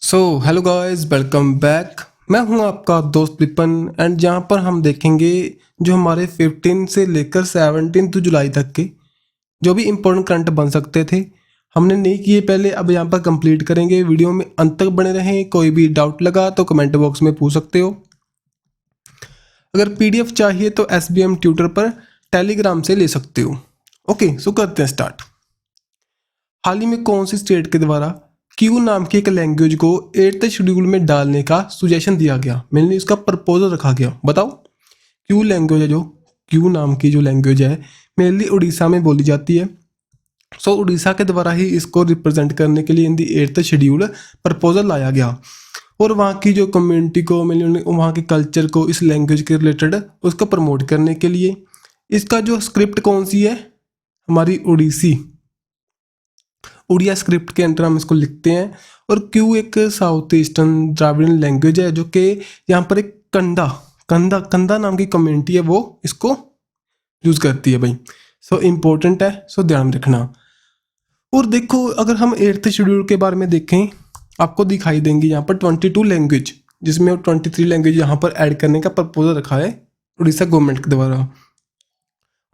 So hello guys, welcome back. मैं हूं आपका दोस्त विपन एंड जहां पर हम देखेंगे जो हमारे 15 से लेकर 17 जुलाई तक के जो भी इम्पोर्टेंट करंट बन सकते थे हमने नहीं किए पहले, अब यहां पर कंप्लीट करेंगे। वीडियो में अंत तक बने रहें। कोई भी डाउट लगा तो कमेंट बॉक्स में पूछ सकते हो। अगर पीडीएफ चाहिए तो SBM ट्यूटर पर टेलीग्राम से ले सकते हो। ओके, सो करते हैं स्टार्ट। हाल ही में कौन सी स्टेट के द्वारा क्यू नाम की एक लैंग्वेज को 8th शेड्यूल में डालने का सुजेशन दिया गया, मेनली उसका प्रपोजल रखा गया। बताओ, क्यू लैंग्वेज है, जो क्यू नाम की जो लैंग्वेज है मेनली उड़ीसा में बोली जाती है। सो उड़ीसा के द्वारा ही इसको रिप्रेजेंट करने के लिए इन दी 8th शेड्यूल प्रपोजल लाया गया और वहाँ की जो कम्युनिटी को, मेनली वहाँ के कल्चर को, इस लैंग्वेज के रिलेटेड उसको प्रमोट करने के लिए। इसका जो स्क्रिप्ट कौन सी है, हमारी उड़िया स्क्रिप्ट के अंदर हम इसको लिखते हैं। और क्यू एक साउथ ईस्टर्न द्राविड़ियन लैंग्वेज है जो कि यहाँ पर एक कंदा नाम की कम्युनिटी है, वो इसको यूज़ करती है भाई। सो इम्पोर्टेंट है, सो ध्यान में रखना। और देखो, अगर हम 8th शेड्यूल के बारे में देखें, आपको दिखाई देंगी यहाँ पर 22 लैंग्वेज, जिसमें 23 लैंग्वेज यहाँ पर ऐड करने का प्रपोजल रखा है उड़ीसा गवर्नमेंट के द्वारा।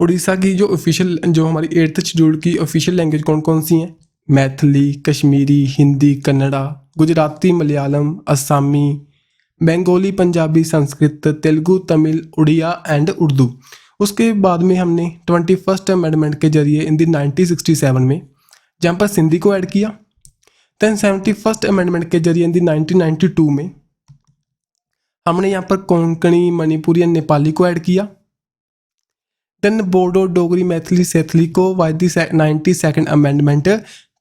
उड़ीसा की जो ऑफिशियल, जो हमारी 8th शेड्यूल की ऑफिशियल लैंग्वेज कौन कौन सी हैं? मैथिली, कश्मीरी, हिंदी, कन्नड़ा, गुजराती, मलयालम, असमी, बंगाली, पंजाबी, संस्कृत, तेलुगु, तमिल, उड़िया एंड उर्दू। उसके बाद में हमने 21st अमेंडमेंट के जरिए इन दी 1967 में जहाँ पर सिंधी को ऐड किया। दैन 71st अमेंडमेंट के जरिए इन दी 1992 में हमने यहाँ पर कोंकणी, मणिपुरी एंड नेपाली को ऐड किया। देन बोडो, डोगरी, मैथिली, सैथली को by the 92nd amendment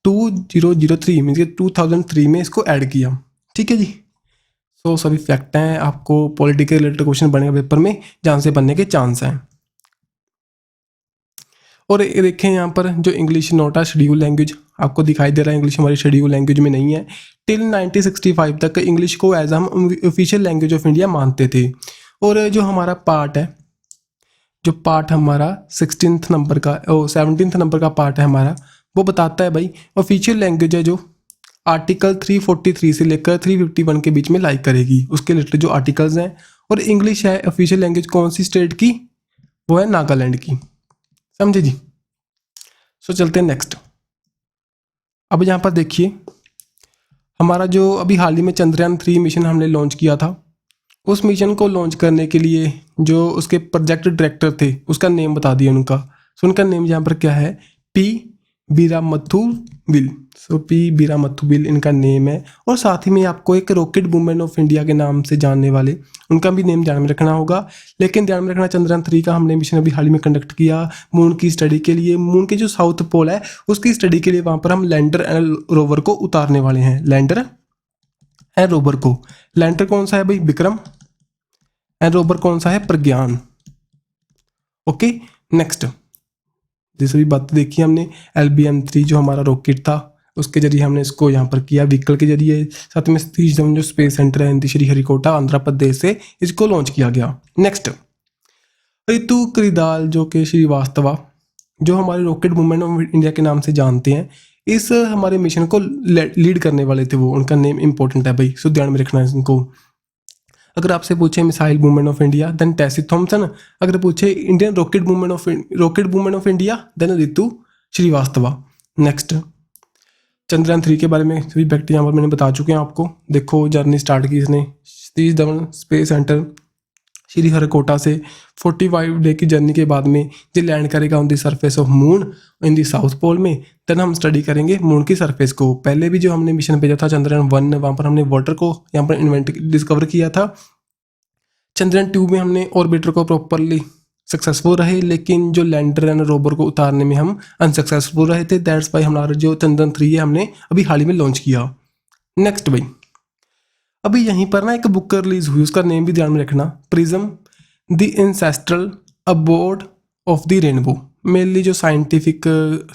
2003 mean 2003 में इसको ऐड किया। ठीक है जी। सो सभी फैक्ट हैं, आपको पॉलिटिकल रिलेटेड क्वेश्चन बनेगा पेपर में, जहाँ से बनने के चांस हैं। और ये देखें यहाँ पर जो इंग्लिश नोट है शेड्यूल लैंग्वेज, आपको दिखाई दे रहा है इंग्लिश हमारी शेड्यूल लैंग्वेज में नहीं है। टिल 1965 तक इंग्लिश को एज हम ऑफिशियल लैंग्वेज ऑफ इंडिया मानते थे। और जो हमारा पार्ट है, जो पार्ट हमारा 16th नंबर का 17th नंबर का पार्ट है हमारा, वो बताता है भाई ऑफिशियल लैंग्वेज है जो आर्टिकल 343 से लेकर 351 के बीच में लाइक करेगी, उसके रिलेटेड जो आर्टिकल्स हैं। और इंग्लिश है ऑफिशियल लैंग्वेज कौन सी स्टेट की? वो है नागालैंड की। समझे जी। सो चलते हैं नेक्स्ट। अब यहाँ पर देखिए, हमारा जो अभी हाल ही में चंद्रयान 3 मिशन हमने लॉन्च किया था, उस मिशन को लॉन्च करने के लिए जो उसके प्रोजेक्ट डायरेक्टर थे उसका नेम बता दिया उनका। सो उनका नेम यहाँ पर क्या है? पी वीरामथुबिल। सो पी वीरामथुबिल इनका नेम है। और साथ ही में आपको एक रॉकेट वुमेन ऑफ इंडिया के नाम से जानने वाले, उनका भी नेम ध्यान में रखना होगा। लेकिन ध्यान में रखना, चंद्रयान 3 का हमने मिशन अभी हाल ही में कंडक्ट किया मून की स्टडी के लिए। मून के जो साउथ पोल है उसकी स्टडी के लिए वहाँ पर हम लैंडर एंड रोवर को उतारने वाले हैं। लैंडर एंड रोवर को, लैंडर कौन सा है भाई? विक्रम। एंड रोवर कौन सा है? प्रज्ञान। Okay, next. जैसे भी बात देखी हमने, LBM-3 जो हमारा रॉकेट था उसके जरिए हमने इसको यहाँ पर किया व्हीकल के जरिए। साथ में सतीश धवन जो स्पेस सेंटर है श्रीहरिकोटा आंध्र प्रदेश से, इसको लॉन्च किया गया। नेक्स्ट, ऋतु करिदाल जो कि श्रीवास्तवा, जो हमारे रॉकेट वुमेन ऑफ इंडिया के नाम से जानते हैं, इस हमारे मिशन को लीड करने वाले थे वो। उनका नेम इंपॉर्टेंट है भाई, सो ध्यान में रखना है इनको। अगर आपसे पूछे missile women of India, then Tessy Thomson. अगर पूछे Indian rocket women of India, then Ritu Srivastava. Next, Chandrayaan 3 के बारे में सभी फैक्ट यहाँ पर मैंने बता चुके हैं आपको। देखो, जर्नी स्टार्ट की इसने सतीश धवन स्पेस सेंटर श्रीहरिकोटा से 45 डे की जर्नी के बाद में ये लैंड करेगा on the surface of moon in the south pole में। देन हम स्टडी करेंगे मून की सरफेस को। पहले भी जो हमने मिशन भेजा था चंद्रयान 1, वहाँ पर हमने वाटर को यहाँ पर डिस्कवर किया था। चंद्रयान 2 में हमने ऑर्बिटर को प्रॉपरली सक्सेसफुल रहे, लेकिन जो लैंडर एंड रोवर को उतारने में हम अनसक्सेसफुल रहे थे। दैट्स वाई हमारा जो चंद्रयान 3 है हमने अभी हाल ही में लॉन्च किया। नेक्स्ट भाई, अभी यहीं पर ना एक बुक रिलीज हुई, उसका नेम भी ध्यान में रखना, prism the ancestral abode of the rainbow. Mainly जो साइंटिफिक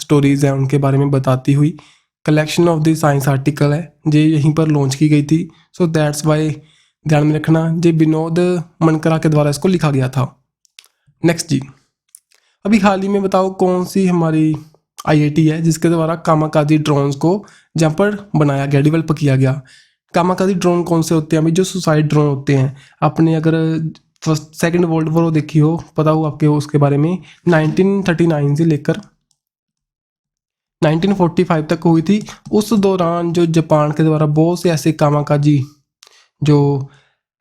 स्टोरीज हैं उनके बारे में बताती हुई collection of the science article है, ये यहीं पर लॉन्च की गई थी। सो दैट्स वाई ध्यान में रखना, ये विनोद मनकरा के द्वारा इसको लिखा गया था। नेक्स्ट जी, अभी हाल ही में बताओ कौन सी हमारी IIT है जिसके द्वारा कामाकाजी ड्रोन्स को जहाँ पर बनाया गया, डेवलप किया गया? कामाकाजी ड्रोन कौन से होते हैं भाई? जो सुसाइड ड्रोन होते हैं। आपने अगर फर्स्ट सेकंड वर्ल्ड वॉर देखी हो, पता हो आपके उसके बारे में, 1939 से लेकर 1945 तक हुई थी। उस दौरान जो जापान के द्वारा बहुत से ऐसे कामाकाजी जो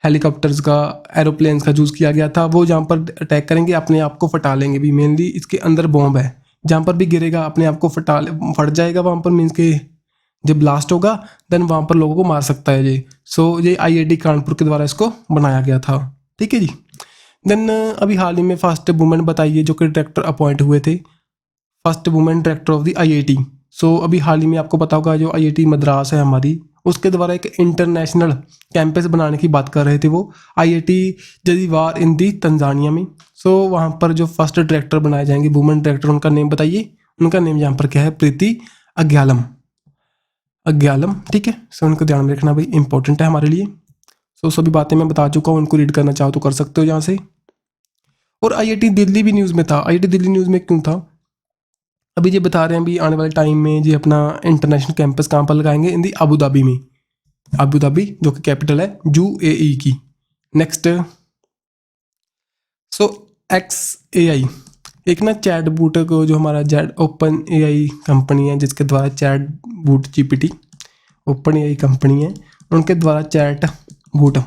हेलीकॉप्टर्स का, एरोप्लेन्स का यूज़ किया गया था, वो जहाँ पर अटैक करेंगे अपने आप को फटा लेंगे भी। मेनली इसके अंदर बॉम्ब है, जहाँ पर भी गिरेगा अपने आप को फट जाएगा वहाँ पर, मीन्स के जब ब्लास्ट होगा देन वहाँ पर लोगों को मार सकता है ये। सो ये आईआईटी कानपुर के द्वारा इसको बनाया गया था। ठीक है जी। देन अभी हाल ही में फर्स्ट वुमेन बताइए जो कि डायरेक्टर अपॉइंट हुए थे, first women director of the IIT. So अभी हाल ही में आपको पता होगा जो आईआईटी मद्रास है हमारी, उसके द्वारा एक इंटरनेशनल कैंपस बनाने की बात कर रहे थे वो, आईआईटी जदीवार इन दी तंजानिया में। सो वहाँ पर जो फर्स्ट डायरेक्टर बनाए जाएंगे वुमेन डायरेक्टर, उनका नेम बताइए। उनका नेम यहाँ पर क्या है? प्रीति अग्यालम। अग्यालम, ठीक है। सो उनको ध्यान में रखना भाई, इंपॉर्टेंट है हमारे लिए। सो सभी बातें मैं बता चुका हूँ, उनको रीड करना चाहो तो कर सकते हो यहाँ से। और आईआईटी दिल्ली भी न्यूज़ में था। आईआईटी दिल्ली न्यूज़ में क्यों था? अभी ये बता रहे हैं अभी आने वाले टाइम में जी अपना इंटरनेशनल कैंपस कहाँ पर लगाएंगे? इन दी अबू धाबी में। अबू धाबी जो कि कैपिटल है यूएई की। नेक्स्ट, सो XAI एक ना चैट बूट को, जो हमारा जेड ओपन एआई कंपनी है जिसके द्वारा chat boot GPT open AI company है, उनके द्वारा चैट बूट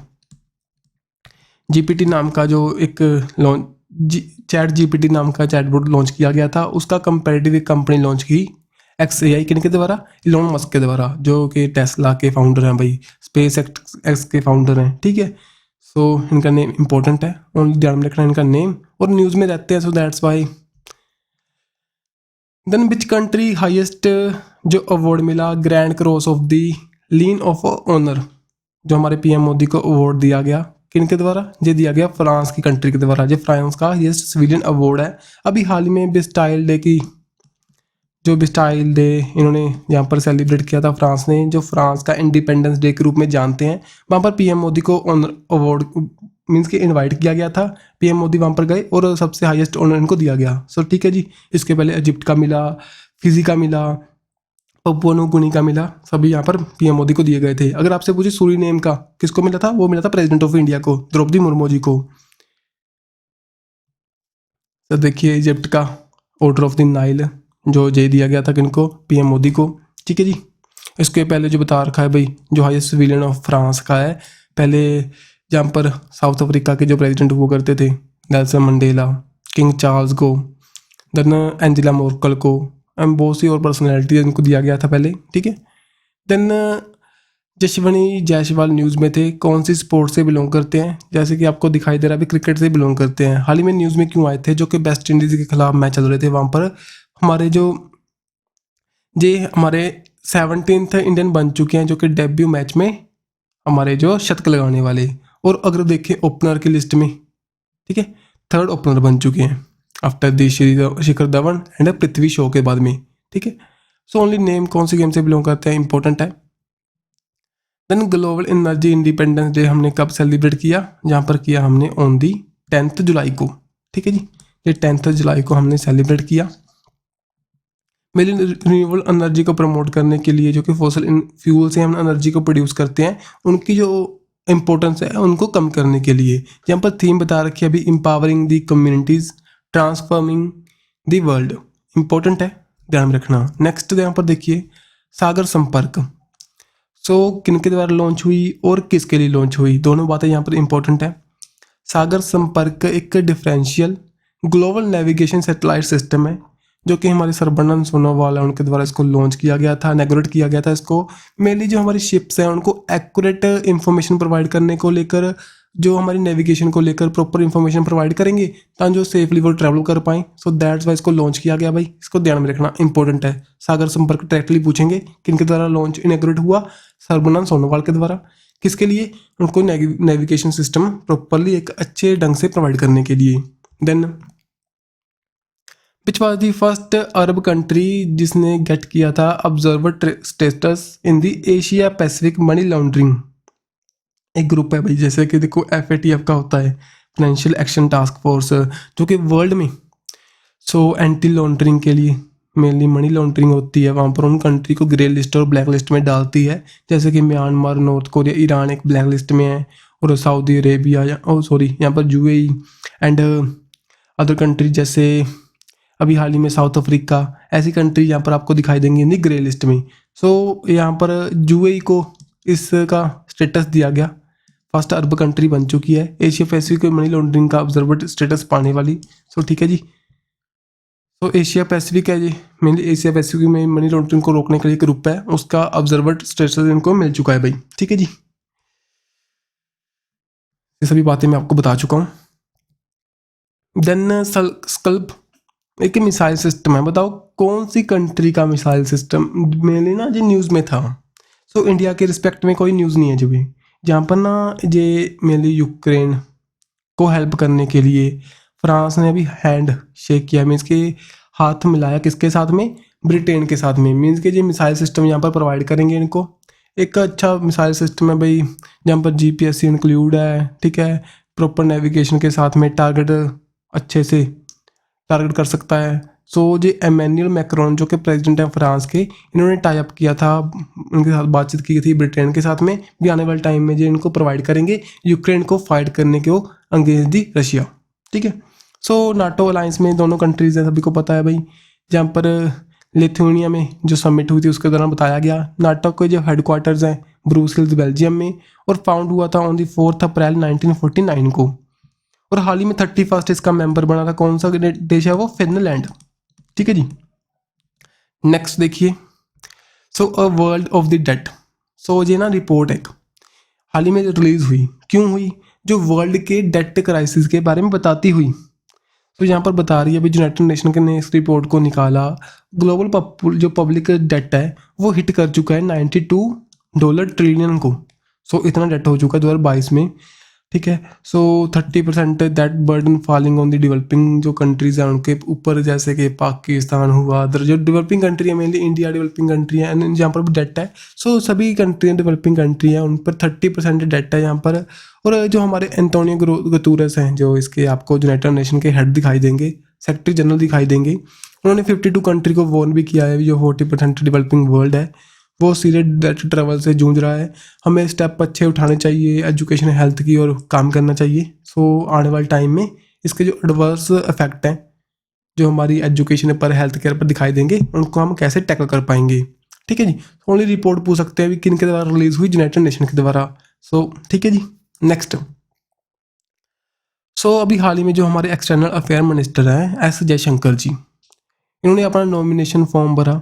GPT नाम का जो एक चैट GPT नाम का चैट बूट लॉन्च किया गया था, उसका कंपेरेटिव एक कंपनी लॉन्च की XAI किन के द्वारा? इलोन मस्क के द्वारा, जो कि टेस्ला के फाउंडर हैं भाई, स्पेस एक्स के फाउंडर हैं। ठीक है। सो इनका नेम इंपॉर्टेंट है, ओनली ध्यान में रखना इनका नेम, और न्यूज़ में रहते हैं। So that's why. Then which country highest जो अवार्ड मिला grand cross of the lean of honour, जो हमारे पीएम मोदी को अवार्ड दिया गया, किन के द्वारा? ये दिया गया फ्रांस की कंट्री के द्वारा। ये फ्रांस का हाईएस्ट सिविलियन अवार्ड है। अभी हाल ही में बिस्टाइल डे की, जो बिस्टाइल डे इन्होंने यहाँ पर सेलिब्रेट किया था फ्रांस ने, जो फ्रांस का इंडिपेंडेंस डे के रूप में जानते हैं, वहाँ पर पीएम मोदी को ऑनर अवार्ड मीन्स के इनवाइट किया गया था। पीएम मोदी वहाँ पर गए और सबसे हाईएस्ट ऑनर इनको दिया गया। सो ठीक है जी। इसके पहले इजिप्ट का मिला, फिजी का मिला, पपुआ न्यू गिनी का मिला, सभी यहाँ पर पीएम मोदी को दिए गए थे। अगर आपसे पूछे सूरीनेम का किसको मिला था? वो मिला था प्रेसिडेंट ऑफ इंडिया को, द्रौपदी मुर्मू जी को। तो देखिए इजिप्ट का ऑर्डर ऑफ द नाइल जो जे दिया गया था किनको? पीएम मोदी को। ठीक है जी। इसके पहले जो बता रखा है भाई, जो हाईएस्ट सिविलियन ऑफ फ्रांस का है, पहले जहाँ पर साउथ अफ्रीका के जो प्रेसिडेंट हुआ करते थे, नेल्सन मंडेला, किंग चार्ल्स को, देन एंजेला मोर्कल को, बहुत सी और पर्सनैलिटी इनको दिया गया था पहले। ठीक है। देन जशवनी जायसवाल न्यूज़ में थे, कौन सी स्पोर्ट से बिलोंग करते हैं? जैसे कि आपको दिखाई दे रहा है अभी क्रिकेट से बिलोंग करते हैं। हाल ही में न्यूज़ में क्यों आए थे? जो कि वेस्ट इंडीज़ के खिलाफ मैच चल रहे थे, वहाँ पर हमारे जो हमारे 17th इंडियन बन चुके हैं, जो कि डेब्यू मैच में हमारे जो शतक लगाने वाले। और अगर देखें ओपनर की लिस्ट में, ठीक है, 3rd ओपनर बन चुके हैं after the Shikhar Dhawan and Prithvi Shaw के बाद में। ठीक है। सो ओनली नेम कौन सी गेम से बिलोंग करते हैं, इंपॉर्टेंट है। Then global energy independence day हमने कब सेलिब्रेट किया? जहाँ पर किया हमने ऑन दी 10th जुलाई को। ठीक है जी। ये 10th जुलाई को हमने सेलिब्रेट किया। मेरी रिन्यूएबल एनर्जी को प्रमोट करने के लिए, जो कि फॉसिल फ्यूल से हम एनर्जी को प्रोड्यूस करते हैं, उनकी जो इंपॉर्टेंस है उनको कम करने के लिए यहाँ पर थीम बता रखी है अभी, empowering the communities, transforming the world. Important है, ध्यान में रखना। नेक्स्ट यहाँ पर देखिए सागर संपर्क। सो किन के द्वारा लॉन्च हुई और किसके लिए लॉन्च हुई, दोनों बातें यहाँ पर इंपॉर्टेंट है। सागर संपर्क एक differential global navigation satellite system है, जो कि हमारे सर्बानंद सोनोवाल है उनके द्वारा इसको लॉन्च किया गया था, इनॉग्रेट किया गया था इसको। मेनली जो हमारी शिप्स हैं उनको एक्यूरेट इंफॉर्मेशन प्रोवाइड करने को लेकर, जो हमारी नेविगेशन को लेकर प्रॉपर इंफॉर्मेशन प्रोवाइड करेंगे ताकि जो सेफली वो ट्रैवल कर पाएँ। सो दैट्स वाई इसको लॉन्च किया गया भाई, इसको ध्यान में रखना, इंपॉर्टेंट है। सागर संपर्क डायरेक्टली पूछेंगे किनके द्वारा लॉन्च इनॉग्रेट हुआ? सर्बानंद सोनोवाल के द्वारा। किसके लिए? उनको नेविगेशन सिस्टम प्रॉपरली एक अच्छे ढंग से प्रोवाइड करने के लिए। Then which was the first Arab country जिसने गेट किया था observer status in the Asia Pacific money laundering. एक ग्रुप है भाई, जैसे कि देखो FATF का होता है, फाइनेंशियल एक्शन टास्क फोर्स, जो कि वर्ल्ड में एंटी लॉन्ड्रिंग के लिए मेनली मनी लॉन्ड्रिंग होती है वहाँ पर उन कंट्री को ग्रे लिस्ट और ब्लैक लिस्ट में डालती है, जैसे कि म्यांमार, नॉर्थ कोरिया, ईरान एक ब्लैक लिस्ट में है, और सऊदी अरेबिया यहाँ पर यूएई एंड अदर कंट्री जैसे अभी हाल ही में साउथ अफ्रीका, ऐसी कंट्री यहाँ पर आपको दिखाई देंगी इन ग्रे लिस्ट में। सो यहाँ पर यूएई को इसका स्टेटस दिया गया, फर्स्ट अरब कंट्री बन चुकी है एशिया पैसिफिक मनी लॉन्ड्रिंग का ऑब्जर्वर स्टेटस पाने वाली। सो ठीक है जी, तो एशिया पैसिफिक है जी, मेनली एशिया पैसिफिक में मनी लॉन्ड्रिंग को रोकने के लिए एक ग्रुप है, उसका ऑब्जर्वर स्टेटस इनको मिल चुका है भाई। ठीक है जी, ये सभी बातें मैं आपको बता चुका हूँ। देन स्कल्प एक मिसाइल सिस्टम है, बताओ कौन सी कंट्री का मिसाइल सिस्टम मेनली ना जो न्यूज़ में था। सो इंडिया के रिस्पेक्ट में कोई न्यूज़ नहीं है जो भी, जहाँ पर ना ये मेनली यूक्रेन को हेल्प करने के लिए फ्रांस ने अभी हैंड शेक किया, मीन्स के हाथ मिलाया किसके साथ में, ब्रिटेन के साथ में। मीन्स के ये मिसाइल सिस्टम यहाँ पर प्रोवाइड करेंगे इनको, एक अच्छा मिसाइल सिस्टम है भाई, जहाँ पर जीपीएस इंक्लूड है, ठीक है, प्रॉपर नेविगेशन के साथ में टारगेट अच्छे से टारगेट कर सकता है। सो जो एमेन्युअल मैक्रोन जो कि प्रेसिडेंट हैं फ्रांस के, इन्होंने टाई अप किया था, उनके साथ बातचीत की थी ब्रिटेन के साथ में भी, आने वाले टाइम में जो इनको प्रोवाइड करेंगे यूक्रेन को फाइट करने के वो अगेंस्ट दी रशिया। ठीक है, सो नाटो अलायंस में दोनों कंट्रीज हैं, सभी को पता है भाई, जहाँ पर लिथुआनिया में जो समिट हुई थी उसके दौरान बताया गया। नाटो के जो हेडक्वार्टर्स हैं ब्रूसेल्स बेल्जियम में, और फाउंड हुआ था ऑन दी 4 अप्रैल 1949 को, और हाल ही में 31 इसका मेंबर बना था। कौन सा देश है वो, फिनलैंड। ठीक है जी, नेक्स्ट देखिए, so a world of the dead. So ये ना रिपोर्ट एक हाल ही में रिलीज हुई, क्यों हुई, जो वर्ल्ड के डेट क्राइसिस के बारे में बताती हुई। तो यहाँ पर बता रही है अभी यूनाइटेड नेशन ने इस रिपोर्ट को निकाला, ग्लोबल जो पब्लिक डेट है वो हिट कर चुका है $92 ट्रिलियन को। सो इतना डेट हो चुका है 2022 में। ठीक है, सो 30% that burden falling on the developing जो कंट्रीज हैं उनके ऊपर, जैसे कि पाकिस्तान हुआ, अदर जो डेवलपिंग कंट्री है, मेनली इंडिया डेवलपिंग कंट्री है, एंड जहाँ पर डेट है, सो सभी कंट्री डेवलपिंग कंट्री है, उन पर 30% डेट है यहाँ पर। और जो हमारे एंटोनियो गुतूरेस हैं, जो इसके आपको यूनाइटेड नेशन के हेड दिखाई देंगे, सेक्रेटरी जनरल दिखाई देंगे, उन्होंने 52 कंट्री को वॉर्न भी किया है, जो 40% डेवलपिंग वर्ल्ड है वो सीरियस डेट ट्रैवल से जूझ रहा है, हमें स्टेप अच्छे उठाने चाहिए एजुकेशन हेल्थ की और काम करना चाहिए। सो आने वाले टाइम में इसके जो एडवर्स इफेक्ट हैं जो हमारी एजुकेशन पर, हेल्थ केयर पर दिखाई देंगे, उनको हम कैसे टैकल कर पाएंगे। ठीक है जी, ओनली रिपोर्ट पूछ सकते हैं किन के द्वारा रिलीज हुई, यूनाइटेड नेशन के द्वारा। सो ठीक है जी, नेक्स्ट। सो अभी हाल ही में जो हमारे एक्सटर्नल अफेयर मिनिस्टर हैं एस जयशंकर जी, इन्होंने अपना नॉमिनेशन फॉर्म भरा।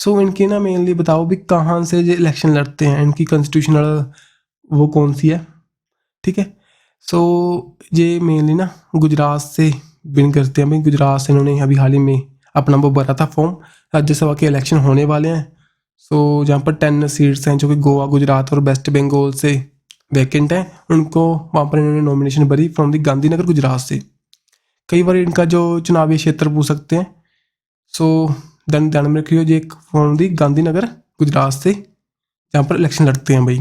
सो इनकी ना मेनली बताओ भी कहाँ से ये इलेक्शन लड़ते हैं, इनकी कॉन्स्टिट्यूशनल वो कौन सी है। ठीक है, सो ये मेनली ना गुजरात से बिन करते हैं भाई, गुजरात से इन्होंने अभी हाल ही में अपना वो भरा था फॉर्म। राज्यसभा के इलेक्शन होने वाले हैं, सो जहाँ पर 10 सीट्स हैं जो कि गोवा, गुजरात और वेस्ट बंगाल से वैकेंट हैं, उनको वहाँ पर इन्होंने नॉमिनेशन भरी फ्रॉम दी गांधीनगर गुजरात से। कई बार इनका जो चुनावी क्षेत्र पूछ सकते हैं, सो ध्यान में रखिए ये फ्रॉम दी गांधीनगर गुजरात से, जहाँ पर इलेक्शन लड़ते हैं भाई।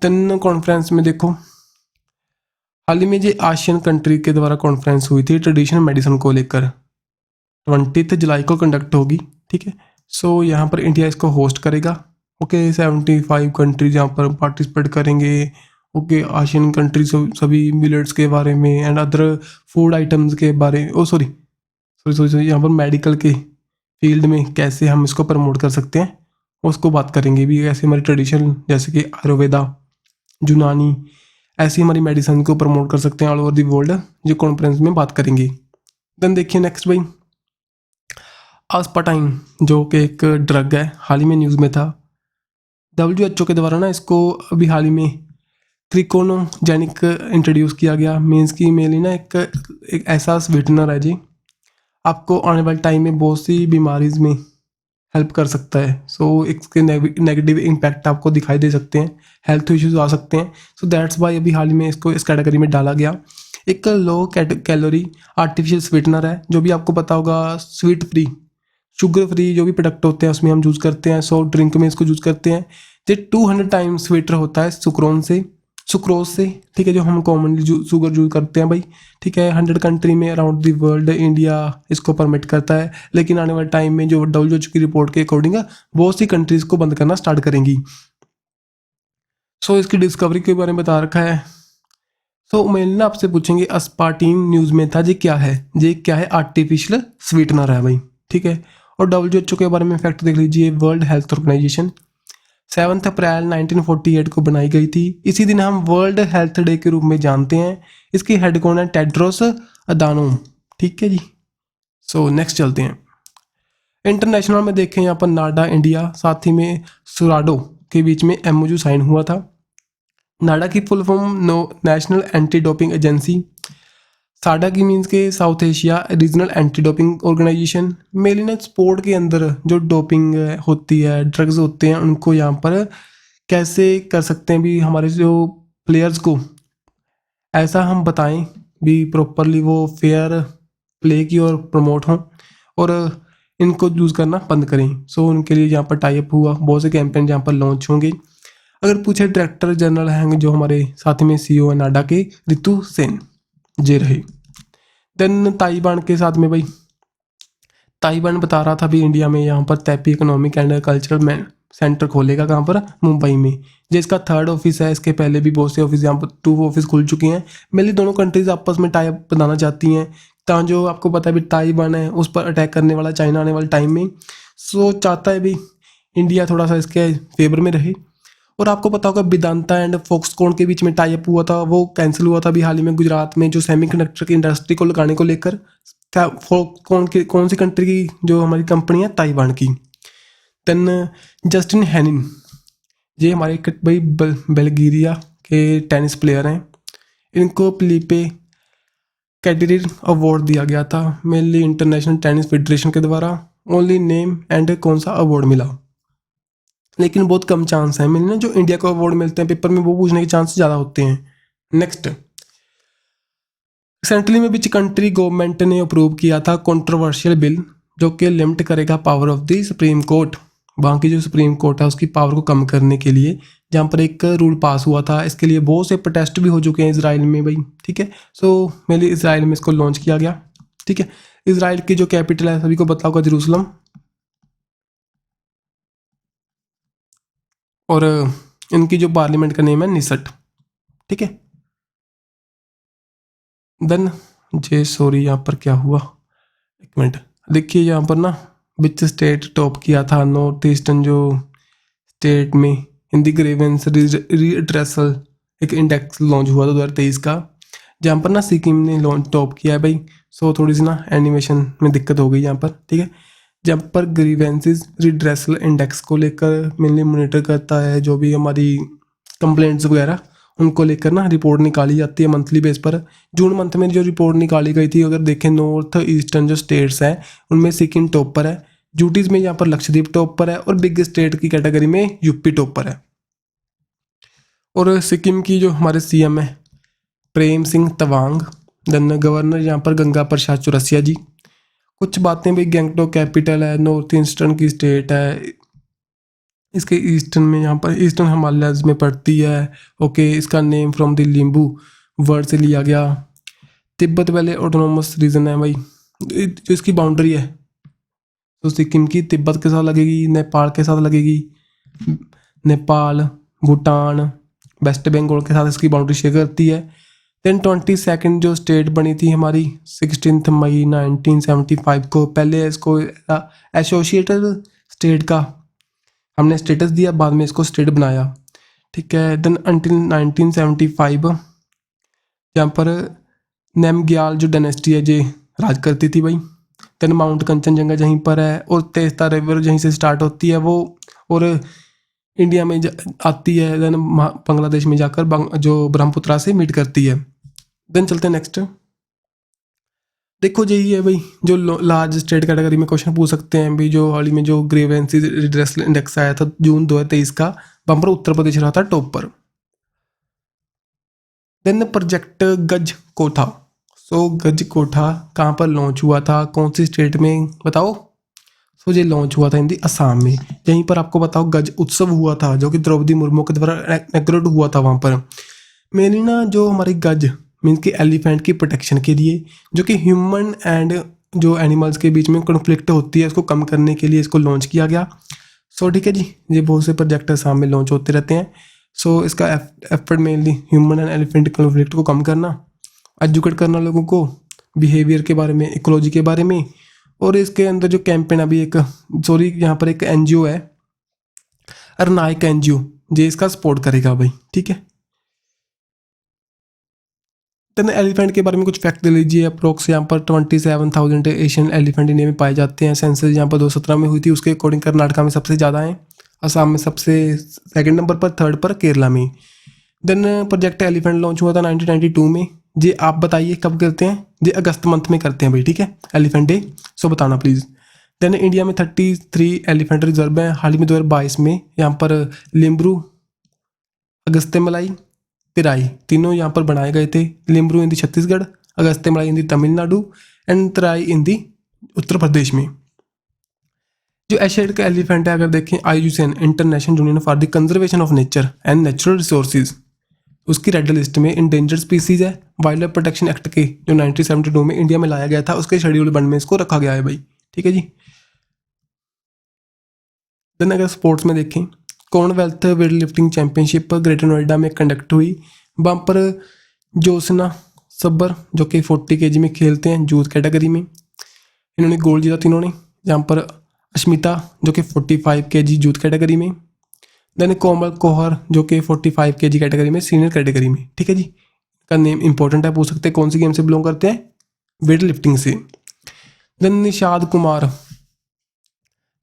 देन कॉन्फ्रेंस में देखो, हाल ही में ये आसियान कंट्री के द्वारा कॉन्फ्रेंस हुई थी ट्रेडिशनल मेडिसिन को लेकर, 20 जुलाई को कंडक्ट होगी। ठीक है, सो यहाँ पर इंडिया इसको होस्ट करेगा। ओके, 75 कंट्रीज यहाँ पर पार्टिसिपेट करेंगे। ओके, आसियान कंट्रीज सभी मिलेट्स के बारे में एंड अदर फूड आइटम्स के बारे, सॉरी यहाँ पर मेडिकल के फील्ड में कैसे हम इसको प्रमोट कर सकते हैं उसको बात करेंगे भी। ऐसे हमारी ट्रेडिशन जैसे कि आयुर्वेदा, यूनानी, ऐसी हमारी मेडिसिन को प्रमोट कर सकते हैं ऑल ओवर दी वर्ल्ड, जो कॉन्फ्रेंस में बात करेंगे। देन देखिए नेक्स्ट भाई, आस्पाटाइन जो कि एक ड्रग है, हाल ही में न्यूज़ में था। WHO के द्वारा ना इसको अभी हाल ही में क्रिकोनोजेनिक इंट्रोड्यूस किया गया। मीन्स की मेनली ना एक ऐसा स्वीटनर है जी, आपको आने वाले टाइम में बहुत सी बीमारीज में हेल्प कर सकता है। सो इसके नेगेटिव इम्पैक्ट आपको दिखाई दे सकते हैं, हेल्थ इश्यूज आ सकते हैं। सो दैट्स वाई अभी हाल ही में इसको इस कैटेगरी में डाला गया। एक लो कैलोरी आर्टिफिशियल स्वीटनर है, जो भी आपको पता होगा, स्वीट फ्री, शुगर फ्री जो भी प्रोडक्ट होते हैं उसमें हम यूज़ करते हैं। सो ड्रिंक में इसको यूज़ करते हैं। ये 200 टाइम्स स्वीटर होता है सुक्रोन से, सुक्रोज से, ठीक है, जो हम कॉमनली शुगर यूज करते हैं भाई, ठीक है। 100 कंट्री में अराउंड द वर्ल्ड इंडिया इसको परमिट करता है, लेकिन आने वाले टाइम में जो WHO की रिपोर्ट के अकॉर्डिंग बहुत सी कंट्रीज को बंद करना स्टार्ट करेंगी। सो इसकी डिस्कवरी के बारे में बता रखा है। सो मैंने ना आपसे पूछेंगे अस्पार्टीन न्यूज़ में था, ये क्या है, आर्टिफिशियल स्वीटनर है भाई, ठीक है। और WHO के बारे में फैक्ट देख लीजिए, वर्ल्ड हेल्थ ऑर्गेनाइजेशन 7 अप्रैल 1948 को बनाई गई थी। इसी दिन हम वर्ल्ड हेल्थ डे के रूप में जानते हैं। इसकी हेड कौन है, टेड्रोस अदानोम, ठीक है जी। सो नेक्स्ट चलते हैं। इंटरनेशनल में देखें यहाँ पर नाडा इंडिया, साथ ही में सुराडो के बीच में MOU साइन हुआ था। नाडा की full form national anti doping agency, SADA की मीन्स के South Asia regional anti doping organization. Mainly ना स्पोर्ट के अंदर जो डोपिंग होती है, ड्रग्स होते हैं, उनको यहाँ पर कैसे कर सकते हैं भी, हमारे जो प्लेयर्स को ऐसा हम बताएं भी प्रॉपरली वो फेयर प्ले की और प्रमोट हों और इनको यूज़ करना बंद करें। सो उनके लिए यहाँ पर टाई अप हुआ, बहुत से कैंपेन यहाँ पर लॉन्च होंगे। अगर पूछे डायरेक्टर जनरल हैं जो हमारे साथ में CEO है नाडा के, रितु सेन जे रहे। देन ताइवान के साथ में भाई, ताइवान बता रहा था भी इंडिया में यहाँ पर तैपी इकोनॉमिक एंड कल्चरल सेंटर खोलेगा, कहाँ पर, मुंबई में। जिसका 3rd ऑफिस है, इसके पहले भी बहुत से ऑफिस यहाँ पर 2 ऑफिस खुल चुके हैं। मेनली दोनों कंट्रीज आपस में टाई अप बनाना चाहती हैं, तो जो आपको पता है भी ताइवान है उस पर अटैक करने वाला चाइना आने वाले टाइम में। सो चाहता है भी इंडिया थोड़ा सा इसके फेवर में रहे। और आपको पता होगा वेदांता एंड फॉक्सकॉन के बीच में टाई अप हुआ था, वो कैंसिल हुआ था अभी हाल ही में गुजरात में, जो सेमीकंडक्टर की इंडस्ट्री को लगाने को लेकर। कौन सी कंट्री की जो हमारी कंपनी है, ताइवान की। देन जस्टिन हेनिन, ये हमारे भाई बल्गेरिया के टेनिस प्लेयर हैं। इनको फिलिपे कैटेरिन अवार्ड दिया गया था, मेनली इंटरनेशनल टेनिस फेडरेशन के द्वारा। ओनली नेम एंड कौन सा अवार्ड मिला, लेकिन बहुत कम चांस है मिलने। जो इंडिया को अवार्ड मिलते हैं पेपर में, वो पूछने के चांस ज़्यादा होते हैं। नेक्स्ट, रिसेंटली में बीच कंट्री गवर्नमेंट ने अप्रूव किया था कंट्रोवर्शियल बिल, जो कि लिमिट करेगा power of the supreme court. वहाँ की जो सुप्रीम कोर्ट है उसकी पावर को कम करने के लिए, जहाँ पर एक रूल पास हुआ था। इसके लिए बहुत से प्रोटेस्ट भी हो चुके हैं इसराइल में भाई, ठीक है। सो मेनली इसराइल में इसको लॉन्च किया गया, ठीक है। इसराइल की जो कैपिटल है सभी को पता होगा, जेरूसलम। और इनकी जो पार्लियामेंट का नेम है निसट, ठीक है। देन सॉरी यहाँ पर क्या हुआ, एक मिनट देखिए। यहाँ पर ना विच स्टेट टॉप किया था नॉर्थ ईस्टर्न जो स्टेट में इन द ग्रीवेंस रिड्रेसल, एक इंडेक्स लॉन्च हुआ था 2023 का, जहाँ पर ना सिक्किम ने लॉन्च टॉप किया है भाई। सो थोड़ी सी ना एनिमेशन में दिक्कत हो गई यहाँ पर, ठीक है। जहाँ पर ग्रीवेंसेस रिड्रेसल इंडेक्स को लेकर मेनली मॉनिटर करता है, जो भी हमारी कंप्लेंट्स वगैरह उनको लेकर ना रिपोर्ट निकाली जाती है मंथली बेस पर। जून मंथ में जो रिपोर्ट निकाली गई थी, अगर देखें नॉर्थ ईस्टर्न जो स्टेट्स हैं उनमें सिक्किम टॉप पर है, ड्यूटीज़ में यहाँ पर लक्षद्वीप टॉप पर है, और बिग स्टेट की कैटेगरी में यूपी टॉप पर है। और सिक्किम की जो हमारे CM है प्रेम सिंह तवांग, देन गवर्नर यहाँ पर गंगा प्रसाद चौरसिया जी। कुछ बातें भाई, गैंगटॉक कैपिटल है, नॉर्थ ईस्टर्न की स्टेट है, इसके ईस्टर्न में यहाँ पर ईस्टर्न हिमालयज में पड़ती है। ओके, इसका name from the Limbu word से लिया गया। तिब्बत वैली ऑटोनोमस रीजन है भाई, जो इसकी बाउंड्री है तो सिक्किम की तिब्बत के साथ लगेगी, नेपाल के साथ लगेगी, नेपाल, भूटान, वेस्ट बंगाल के साथ इसकी बाउंड्री शेयर करती है। देन 22nd जो स्टेट बनी थी हमारी 16 मई 1975 को, पहले इसको एसोसिएटेड स्टेट का हमने स्टेटस दिया, बाद में इसको स्टेट बनाया, ठीक है। देन अंटिल 1975 यहाँ पर नेमग्याल जो डायनेस्टी है ये राज करती थी भाई। देन माउंट कंचनजंगा जहीं पर है, और तेस्ता रिवर जहीं से स्टार्ट होती है वो, और इंडिया में आती है, देन बांग्लादेश में जाकर जो ब्रह्मपुत्रा से मीट करती है। देन चलते हैं नेक्स्ट। देखो यही है भाई जो लार्ज स्टेट कैटेगरी में क्वेश्चन पूछ सकते हैं भाई। जो हाल ही में जो ग्रीवेंसी रिड्रेसल इंडेक्स आया था जून 2023 का, वहाँ पर उत्तर प्रदेश रहा था टॉप पर। देन प्रोजेक्ट गज कोठा, सो गज कोठा कहाँ पर लॉन्च हुआ था, कौन सी स्टेट में बताओ। सो ये लॉन्च हुआ था हिंदी असम में। यहीं पर आपको बताओ गज उत्सव हुआ था, जो कि द्रौपदी मुर्मू के द्वारा इनॉग्रेट हुआ था वहाँ पर। मेनली ना जो हमारी गज मीन्स कि एलिफेंट की प्रोटेक्शन के लिए, जो कि ह्यूमन एंड जो एनिमल्स के बीच में कॉन्फ्लिक्ट होती है उसको कम करने के लिए इसको लॉन्च किया गया। सो ठीक है जी, ये बहुत से प्रोजेक्ट साथ में लॉन्च होते रहते हैं। सो इसका effort mainly human and elephant conflict को कम करना, एजुकेट करना लोगों को बिहेवियर के बारे में, इकोलॉजी के बारे में। और इसके अंदर जो कैंपेन अभी एक यहाँ पर एक एनजीओ है, अर्नाइक एनजीओ, जो इसका सपोर्ट करेगा भाई, ठीक है। देन एलिफेंट के बारे में कुछ फैक्ट दे लीजिए। अप्रोक्स यहाँ पर 27,000 एशियन एलिफेंट इंडिया में पाए जाते हैं। सेंसस यहाँ पर 2017 में हुई थी, उसके अकॉर्डिंग कर्नाटका में सबसे ज़्यादा है, असम में सबसे सेकंड नंबर पर, थर्ड पर केरला में। देन प्रोजेक्ट एलिफेंट लॉन्च हुआ था 1992 में। जी आप बताइए कब करते हैं? जी अगस्त मंथ में करते हैं भाई, ठीक है, एलिफेंट डे। सो बताना प्लीज़। देन इंडिया में 33 एलिफेंट रिजर्व हैं। हाल ही में 2022 में यहाँ पर लिम्ब्रू, अगस्त्यमलाई, तिराई तीनों यहाँ पर बनाए गए थे। लिम्ब्रू इन दी छत्तीसगढ़, अगस्त्यमलाई इन दी तमिलनाडु एंड तिराई इन दी उत्तर प्रदेश में। जो एशियाटिक एलिफेंट है, अगर देखें IUCN international union for the conservation of nature and natural resources, उसकी रेड लिस्ट में इंडेंजर्ड स्पीसीज है। वाइल्ड लाइफ प्रोटेक्शन एक्ट के जो 1972 में इंडिया में लाया गया था, उसके शेड्यूल 1 में इसको रखा गया है भाई, ठीक है जी। देन अगर स्पोर्ट्स में देखें, Commonwealth weight lifting championship greater Noida में कंडक्ट हुई। वहाँ पर जोसना सब्बर जो कि 40 kg में खेलते हैं यूथ कैटेगरी में, इन्होंने गोल्ड जीता तीनों ने। जहाँ पर अश्मिता जो कि 45 kg यूथ कैटेगरी में। देन कोमल कोहर जो कि 45 kg कैटेगरी में, सीनियर कैटेगरी में, ठीक है जी। का नेम इंपॉर्टेंट है, पूछ सकते हैं कौन सी गेम से बिलोंग करते हैं, वेट लिफ्टिंग से। देन निषाद कुमार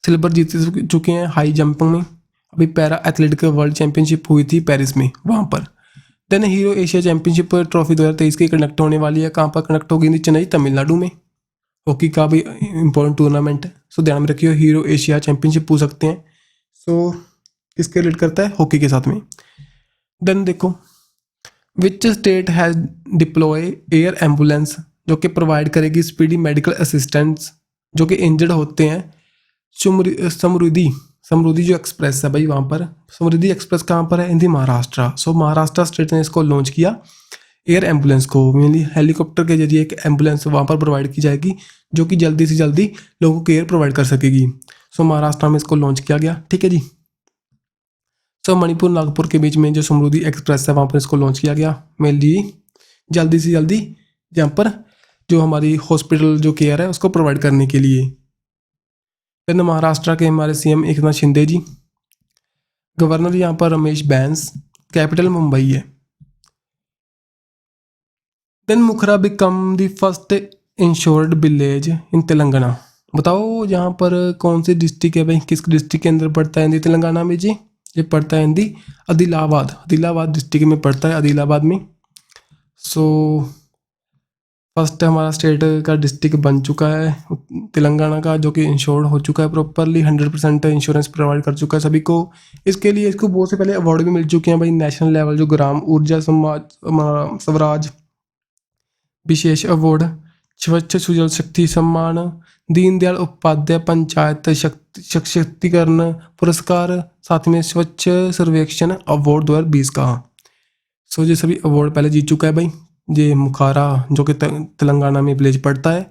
सिल्वर जीत चुके हैं हाई जंपिंग में। अभी पैरा एथलेटिक वर्ल्ड चैंपियनशिप हुई थी पेरिस में, वहाँ पर। Then Hero Asia championship trophy 2023 की कंडक्ट होने वाली है। कहाँ पर कंडक्ट होगी? चेन्नई, तमिलनाडु में। हॉकी का भी इंपॉर्टेंट टूर्नामेंट है, सो ध्यान में रखिए। हीरो एशिया चैंपियनशिप पूछ सकते हैं। सो किसके रिलेट करता है? हॉकी के साथ में। देन देखो, which state has deploy air ambulance जो कि प्रोवाइड करेगी स्पीडी मेडिकल असिस्टेंस जो कि इंजर्ड होते हैं। समृद्धि जो एक्सप्रेस है भाई, वहाँ पर समृद्धि एक्सप्रेस कहाँ पर है? इन दी महाराष्ट्र। सो महाराष्ट्र स्टेट ने इसको लॉन्च किया, एयर एम्बुलेंस को। मेनली हेलीकॉप्टर के जरिए एक एम्बुलेंस वहाँ पर प्रोवाइड की जाएगी जो कि जल्दी से जल्दी लोगों को एयर प्रोवाइड कर सकेगी। सो महाराष्ट्र में इसको लॉन्च किया गया, ठीक है जी। सो मणिपुर नागपुर के बीच में जो समृद्धि एक्सप्रेस है, वहाँ पर इसको लॉन्च किया गया मेनली जल्दी से जल्दी, जहाँ पर जो हमारी हॉस्पिटल जो केयर है उसको प्रोवाइड करने के लिए। देन महाराष्ट्र के हमारे CM एकनाथ शिंदे जी, गवर्नर यहाँ पर रमेश बैस, कैपिटल मुंबई है। Then Mukhra become the first insured village in Telangana. बताओ यहाँ पर कौन सी डिस्ट्रिक्ट है भाई, किस डिस्ट्रिक्ट के अंदर पड़ता है? तेलंगाना में जी, ये पड़ता है हिंदी आदिलाबाद डिस्ट्रिक्ट में पड़ता है, आदिलाबाद में। सो फर्स्ट हमारा स्टेट का डिस्ट्रिक्ट बन चुका है तेलंगाना का, जो कि इंश्योर्ड हो चुका है प्रॉपरली, 100% इंश्योरेंस प्रोवाइड कर चुका है सभी को। इसके लिए इसको बहुत से पहले अवार्ड भी मिल चुके हैं भाई, नेशनल लेवल जो ग्राम ऊर्जा स्वराज विशेष अवार्ड, स्वच्छ सुजल शक्ति सम्मान, दीनदयाल उपाध्याय पंचायत सशक्तिकरण पुरस्कार, साथ में स्वच्छ सर्वेक्षण अवार्ड 2020 का। सो ये सभी अवार्ड पहले जीत चुका है भाई। ये मुखारा जो कि तेलंगाना में विलेज पड़ता है।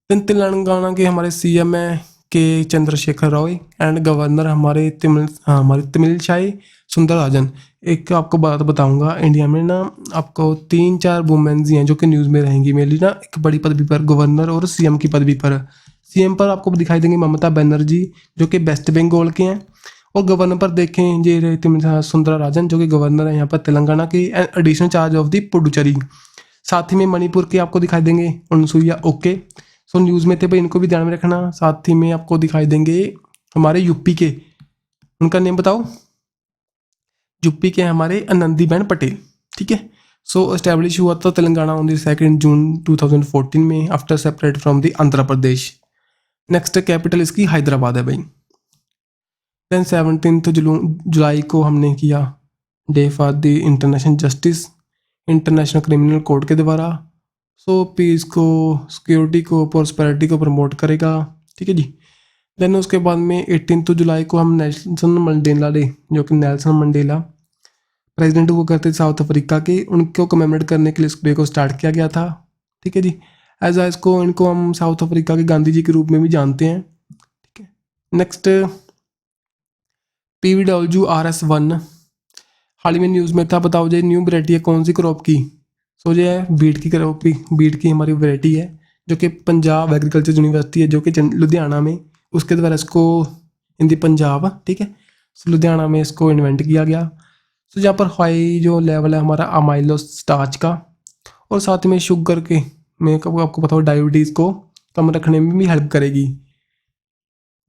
देन तेलंगाना के हमारे CM है के चंद्रशेखर राव एंड गवर्नर हमारे तमिलसाई सुंदरराजन। एक आपको बात बताऊंगा, इंडिया में ना आपको 3-4 वुमेन्स हैं जो कि न्यूज़ में रहेंगी मेनली ना, एक बड़ी पदवी पर, गवर्नर और CM की पदवी पर। CM पर आपको दिखाई देंगे ममता बनर्जी जो कि वेस्ट बंगाल के हैं, और गवर्नर पर देखें ये सुंदरराजन जो कि गवर्नर है यहाँ पर तेलंगाना की, additional charge of the Puducherry. साथ ही में मणिपुर के आपको दिखाई देंगे अनसुईया ओके, सो न्यूज़ में थे भाई, इनको भी ध्यान में रखना। साथ ही में आपको दिखाई देंगे हमारे यूपी के, उनका नेम बताओ? यूपी के हमारे आनंदीबेन पटेल, ठीक है। सो एस्टेब्लिश हुआ था तेलंगाना ऑन द 2 जून 2014 में, after separate from the Andhra Pradesh. Next capital इसकी हैदराबाद है भाई। देन 17 जुलाई को हमने किया day for the international justice, international criminal court के द्वारा। सो पीस को, सिक्योरिटी को, प्रॉस्पेरिटी को प्रमोट करेगा, ठीक है जी। देन उसके बाद में 18 जुलाई को हम नेल्सन मंडेला डे, जो कि नेल्सन मंडेला प्रेसिडेंट हुआ करते साउथ अफ्रीका के, उनको कमेमोरेट करने के लिए इस डे को स्टार्ट किया गया था। ठीक है जी, एज इसको इनको हम साउथ अफ्रीका के गांधी जी के रूप में भी जानते हैं। ठीक है, नेक्स्ट PVWRS1 हाल ही में न्यूज़ में था, बताओ जी न्यू वैरायटी है कौन सी क्रॉप की। सो जो है बीट की क्रॉप की, बीट की हमारी वैरायटी है जो कि पंजाब एग्रीकल्चर यूनिवर्सिटी है जो कि लुधियाना में, उसके द्वारा इसको हिंदी पंजाब, ठीक है, लुधियाना में इसको इन्वेंट किया गया। सो जहाँ पर हाई जो लेवल है हमारा अमाइलो स्टार्च का, और साथ में शुगर के में आपको पता हो डायबिटीज़ को कम रखने में भी हेल्प करेगी।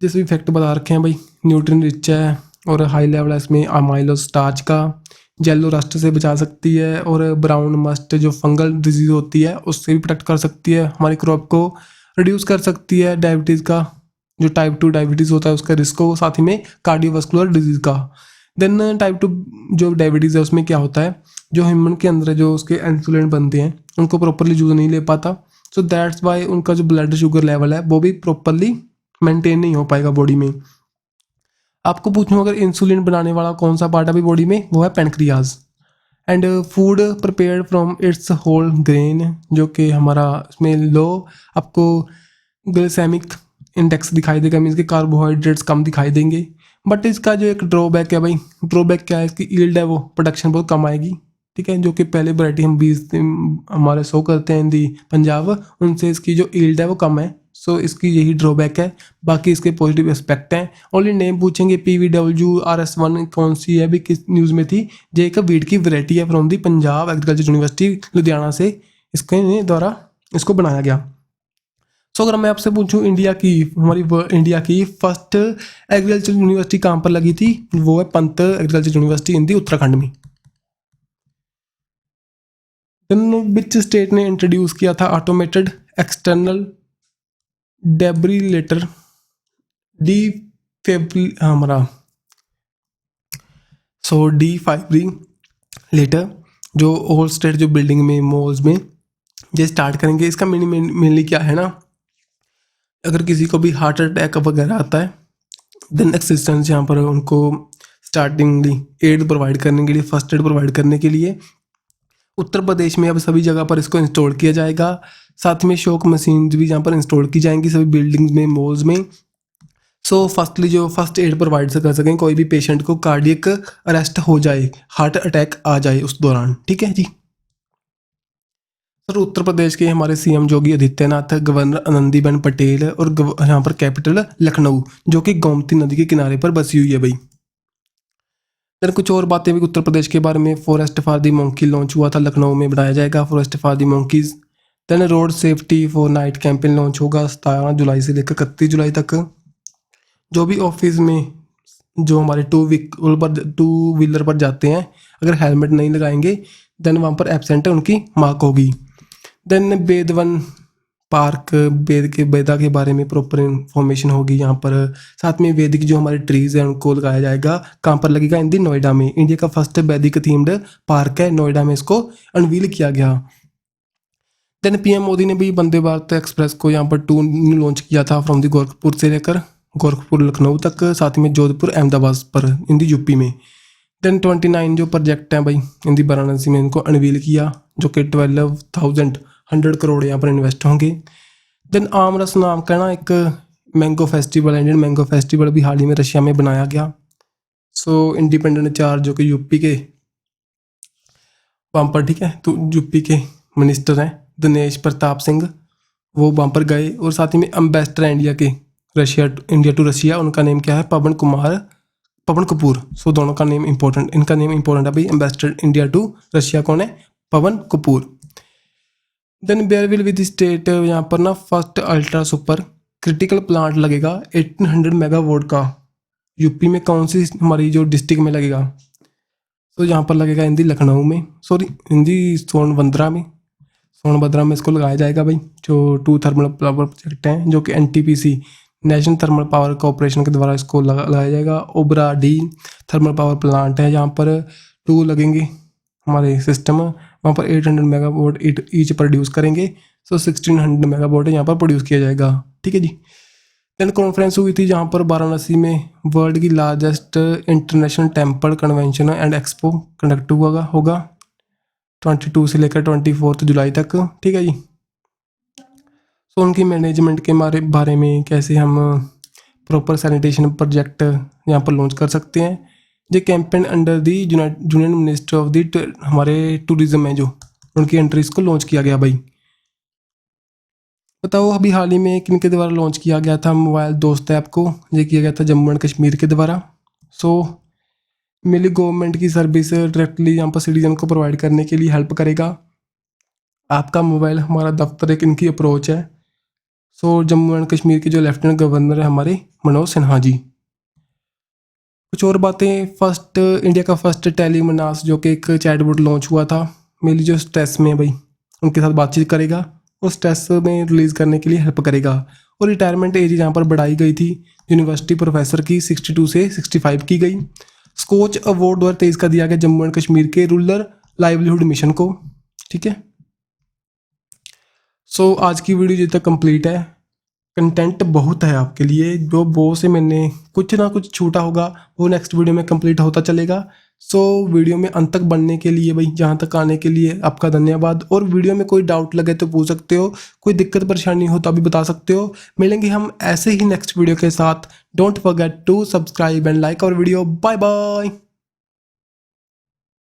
जैसे इफेक्ट बता रखे हैं भाई, न्यूट्रिएंट रिच है और हाई लेवल है इसमें अमाइलो स्टार्च का, येलो रस्ट से बचा सकती है, और ब्राउन मस्ट जो फंगल डिजीज़ होती है उससे भी प्रोटेक्ट कर सकती है, हमारी क्रॉप को रिड्यूस कर सकती है डायबिटीज़ का, जो टाइप 2 डायबिटीज़ होता है उसका रिस्क को, साथ ही में कार्डियोवास्कुलर डिजीज़ का। देन टाइप 2 जो डायबिटीज़ है उसमें क्या होता है, जो ह्यूमन के अंदर जो उसके इंसुलिन बनते हैं उनको प्रॉपरली यूज़ नहीं ले पाता, सो दैट्स वाई उनका जो ब्लड शुगर लेवल है वो भी प्रॉपरली मेंटेन नहीं हो पाएगा बॉडी में। आपको पूछूं अगर इंसुलिन बनाने वाला कौन सा पार्ट है अभी बॉडी में, वो है pancreas. And food prepared from its whole grain, जो कि हमारा इसमें लो आपको ग्लाइसेमिक इंडेक्स दिखाई देगा, मीन्स के कार्बोहाइड्रेट्स कम दिखाई देंगे। बट इसका जो एक ड्रॉबैक है भाई, ड्रॉबैक क्या है, इसकी ईल्ड है वो प्रोडक्शन बहुत कम आएगी। ठीक है, जो कि पहले वैरायटी हम 20 हमारे शो करते हैं हिंदी पंजाब, उनसे इसकी जो ईल्ड है वो कम है। सो इसकी यही ड्रॉबैक है, बाकी इसके पॉजिटिव एस्पेक्ट हैं। ओनली नेम पूछेंगे PVWRS1 कौन सी है भी, किस न्यूज़ में थी, जो एक वीट की वैरायटी है from the Punjab agriculture university Ludhiana से इसके द्वारा इसको बनाया गया। सो अगर मैं आपसे पूछूं इंडिया की, हमारी इंडिया की फर्स्ट एग्रीकल्चर यूनिवर्सिटी कहाँ पर लगी थी, वो है पंत एग्रीकल्चर यूनिवर्सिटी हिंदी उत्तराखंड में। विच स्टेट ने इंट्रोड्यूस किया था ऑटोमेटेड एक्सटर्नल डेब्रीलेटर हमारा डिफाइब्रिलेटर जो होल स्टेट जो बिल्डिंग में मॉल्स में ये स्टार्ट करेंगे। इसका मेनली क्या है ना, अगर किसी को भी हार्ट अटैक वगैरह आता है, देन असिस्टेंस यहाँ पर उनको स्टार्टिंगली एड प्रोवाइड करने के लिए, फर्स्ट एड प्रोवाइड करने के लिए उत्तर प्रदेश में अब सभी जगह पर इसको इंस्टॉल किया जाएगा। साथ में शॉक मशीन भी यहाँ पर इंस्टॉल की जाएंगी सभी बिल्डिंग्स में, मॉल्स में। सो फर्स्टली जो फर्स्ट एड प्रोवाइड कर सकें कोई भी पेशेंट को कार्डियक अरेस्ट हो जाए, हार्ट अटैक आ जाए उस दौरान। ठीक है जी सर, उत्तर प्रदेश के हमारे CM योगी आदित्यनाथ, गवर्नर आनंदीबेन पटेल और यहाँ पर कैपिटल लखनऊ जो कि गोमती नदी के किनारे पर बसी हुई है भाई। देन कुछ और बातें भी उत्तर प्रदेश के बारे में, forest for the monkey launch हुआ था, लखनऊ में बनाया जाएगा forest for the monkeys. Then road safety for night campaign launch होगा 17 जुलाई से लेकर 31 जुलाई तक। जो भी ऑफिस में जो हमारे टू व्हीलर पर जाते हैं अगर हेलमेट नहीं लगाएंगे देन वहाँ पर एब्सेंट है उनकी मार्क होगी। देन बेदवन पार्क, बेदा के बारे में प्रॉपर इंफॉर्मेशन होगी यहाँ पर। साथ में वैदिक जो हमारे ट्रीज हैं उनको लगाया जाएगा, कहाँ पर लगेगा, इन दी नोएडा में। इंडिया का फर्स्ट वैदिक थीम्ड पार्क है, नोएडा में इसको अनवील किया गया। देन PM मोदी ने भी वंदे भारत एक्सप्रेस को यहाँ पर 2 लॉन्च किया था फ्रॉम दी गोरखपुर से लेकर गोरखपुर लखनऊ तक, साथ में जोधपुर अहमदाबाद पर हिंदी यूपी में। देन 29 जो प्रोजेक्ट हैं भाई हिंदी वाराणसी में, इनको अनवील किया जो कि 12,100 करोड़ यहाँ पर इन्वेस्ट होंगे। देन आमरस नाम का ना एक mango festival, Indian mango festival भी हाल ही में रशिया में बनाया गया। सो इंडिपेंडेंट चार्ज जो कि यूपी के वहाँ पर, ठीक है, तो यूपी के मिनिस्टर हैं दिनेश प्रताप सिंह, वो वहाँ पर गए। और साथ ही में एम्बेसडर इंडिया के इंडिया टू रशिया, उनका नेम क्या है, पवन कपूर। सो दोनों का नेम इंपॉर्टेंट, इनका नेम इंपॉर्टेंट है भाई। एम्बेसडर इंडिया टू रशिया कौन है, Pawan Kapoor. Then Bihar will with state, यहाँ पर ना first ultra super critical plant लगेगा 1800 मेगावाट का। यूपी में कौन सी हमारी जो डिस्ट्रिक्ट में लगेगा, तो यहाँ पर लगेगा हिंदी लखनऊ में, सॉरी हिंदी सोनभद्रा में इसको लगाया जाएगा भाई। जो 2 थर्मल पावर प्रोजेक्ट हैं जो कि NTPC national thermal power corporation के द्वारा इसको लगाया जाएगा। Obra D thermal power plant है, जहाँ पर 2 लगेंगे हमारे सिस्टम, वहाँ पर 800 मेगावाट ईच प्रोड्यूस करेंगे। सो 1600 मेगावाट यहाँ पर प्रोड्यूस किया जाएगा। ठीक है जी। देन कॉन्फ्रेंस हुई थी जहाँ पर वाराणसी में वर्ल्ड की largest international temple convention and expo conduct हुआ होगा 22 से लेकर 24 जुलाई तक, ठीक है जी। सो उनकी मैनेजमेंट के बारे में कैसे हम प्रॉपर सैनिटेशन प्रोजेक्ट यहाँ पर लॉन्च कर सकते हैं। ये campaign under the union minister of the हमारे टूरिज्म है जो उनकी एंट्री इसको लॉन्च किया गया भाई। बताओ अभी हाल ही में किन के द्वारा लॉन्च किया गया था मोबाइल दोस्त ऐप को, ये किया गया था जम्मू एंड कश्मीर के द्वारा। सो मेरी गवर्नमेंट की सर्विस डायरेक्टली यहाँ पर सिटीजन को प्रोवाइड करने के लिए हेल्प करेगा। आपका मोबाइल हमारा दफ्तर एक इनकी अप्रोच है। सो जम्मू एंड कश्मीर के जो लेफ्टिनेंट गवर्नर है हमारे मनोज सिन्हा जी। कुछ और बातें, फर्स्ट इंडिया का फर्स्ट टेलीमनास जो कि एक चैटबॉट लॉन्च हुआ था, मेरी जो स्ट्रेस में भाई उनके साथ बातचीत करेगा और स्ट्रेस में रिलीज़ करने के लिए हेल्प करेगा। और रिटायरमेंट एज यहाँ पर बढ़ाई गई थी यूनिवर्सिटी प्रोफेसर की 62 से 65 की गई। स्कोच अवार्ड 2023 का दिया गया जम्मू एंड कश्मीर के रूरल लाइवलीहुड मिशन को, ठीक है। सो आज की वीडियो जब तक कंप्लीट है, कंटेंट बहुत है आपके लिए, जो वो से मैंने कुछ ना कुछ छूटा होगा वो नेक्स्ट वीडियो में कंप्लीट होता चलेगा। सो वीडियो में अंत तक बनने के लिए भाई, जहाँ तक आने के लिए आपका धन्यवाद। और वीडियो में कोई डाउट लगे तो पूछ सकते हो, कोई दिक्कत परेशानी हो तो अभी बता सकते हो। मिलेंगे हम ऐसे ही नेक्स्ट वीडियो के साथ। Don't forget to subscribe and like our video. Bye bye.